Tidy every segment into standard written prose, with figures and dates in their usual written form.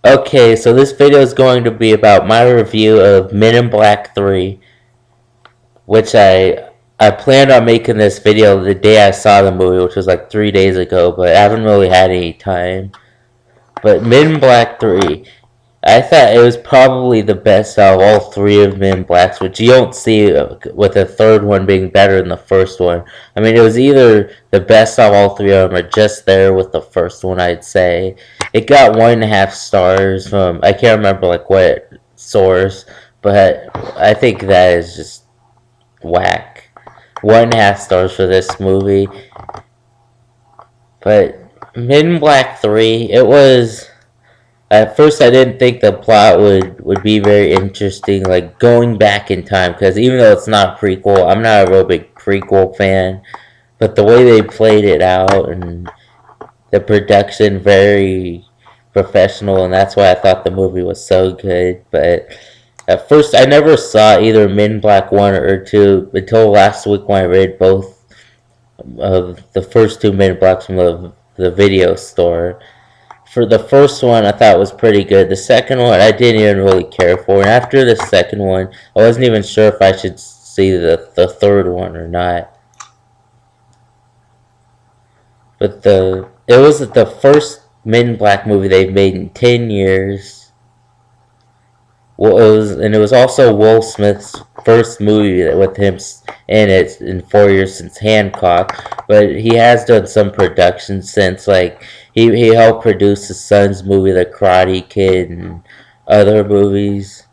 Okay, so this video is going to be about my review of Men in Black 3, which I planned on making this video the day I saw the movie, which was like 3 days ago, but I haven't really had any time. But Men in Black 3, I thought it was probably the best out of all three of Men in Blacks, which you don't see with the third one being better than the first one. I mean, it was either the best out of all three of them or just there with the first one, I'd say. It got 1.5 stars from, I can't remember like what source, but I think that is just whack. 1.5 stars for this movie. But Men in Black 3, it was. At first, I didn't think the plot would be very interesting, like going back in time, because even though it's not a prequel, I'm not a real big prequel fan, but the way they played it out and the production, very professional, and that's why I thought the movie was so good. But at first, I never saw either Men in Black 1 or 2 until last week when I read both of the first two Men in Blacks from the video store. For the first one, I thought was pretty good. The second one, I didn't even really care for. And after the second one, I wasn't even sure if I should see the third one or not. But it was the first Men in Black movie they've made in 10 years. Well, it was also Will Smith's first movie with him in it in 4 years since Hancock. But he has done some production since, like he helped produce his son's movie, The Karate Kid, and other movies.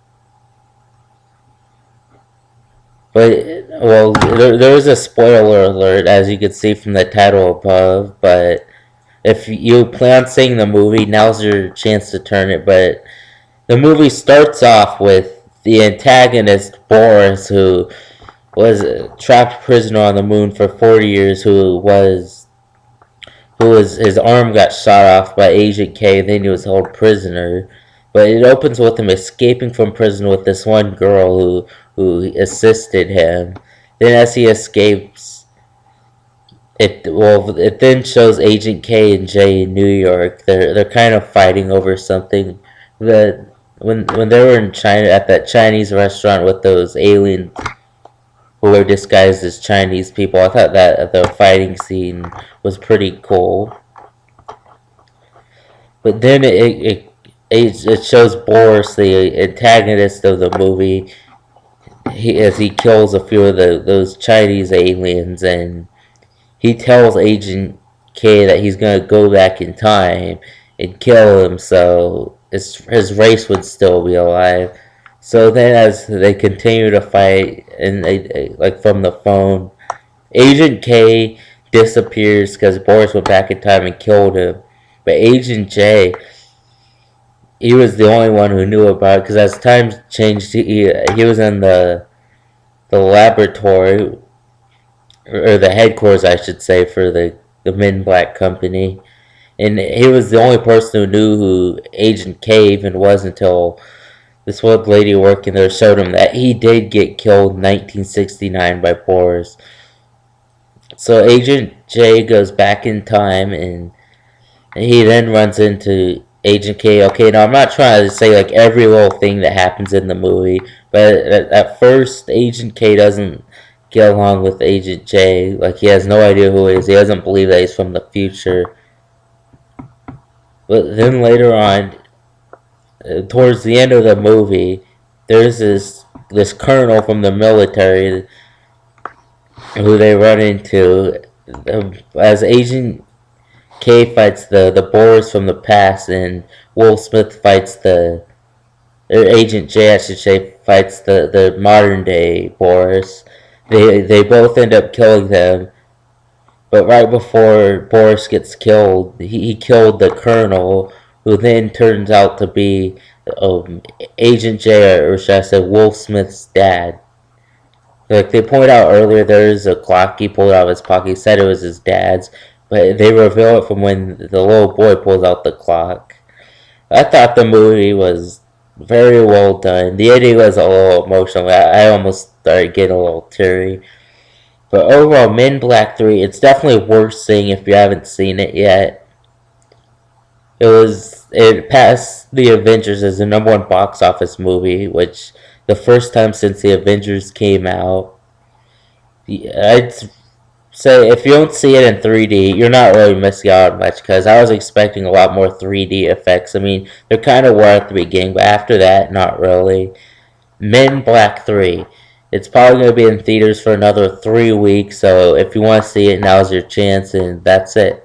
But well, there is a spoiler alert, as you can see from the title above. But if you plan on seeing the movie, now's your chance to turn it. But the movie starts off with the antagonist, Boris, who was a trapped prisoner on the moon for 40 years, his arm got shot off by Agent K, then he was held prisoner. But it opens with him escaping from prison with this one girl who assisted him. Then as he escapes, it then shows Agent K and J in New York. They're kind of fighting over something. That when they were in China at that Chinese restaurant with those aliens who were disguised as Chinese people, I thought that the fighting scene was pretty cool. But then it shows Boris, the antagonist of the movie, as he kills a few of those Chinese aliens, and he tells Agent K that he's gonna go back in time and kill him, so his race would still be alive. So then, as they continue to fight, and like from the phone, Agent K disappears because Boris went back in time and killed him. But Agent J, he was the only one who knew about it, because as times changed, he was in the laboratory, or the headquarters, I should say, for the Men in Black company. And he was the only person who knew who Agent K even was until this one lady working there showed him that he did get killed in 1969 by Boris. So Agent J goes back in time, and he then runs into Agent K. Okay, now I'm not trying to say like every little thing that happens in the movie, but at first Agent K doesn't get along with Agent J. Like, he has no idea who he is. He doesn't believe that he's from the future. But then later on, towards the end of the movie, there's this colonel from the military who they run into as Agent K fights the Boris from the past, and Will Smith fights or Agent J, I should say, fights the modern day Boris. They both end up killing them, but right before Boris gets killed, he killed the colonel, who then turns out to be Agent J, or should I say Will Smith's dad. Like they pointed out earlier, there is a clock he pulled out of his pocket. He said it was his dad's, but they reveal it from when the little boy pulls out the clock. I thought the movie was very well done. The ending was a little emotional. I almost started getting a little teary. But overall, Men in Black 3, it's definitely worth seeing if you haven't seen it yet. it passed The Avengers as the #1 box office movie, which the first time since The Avengers came out. I'd say if you don't see it in 3D, you're not really missing out much, because I was expecting a lot more 3D effects. I mean, there kind of were at the beginning, but after that, not really. Men in Black 3. It's probably going to be in theaters for another 3 weeks, so if you want to see it, now's your chance, and that's it.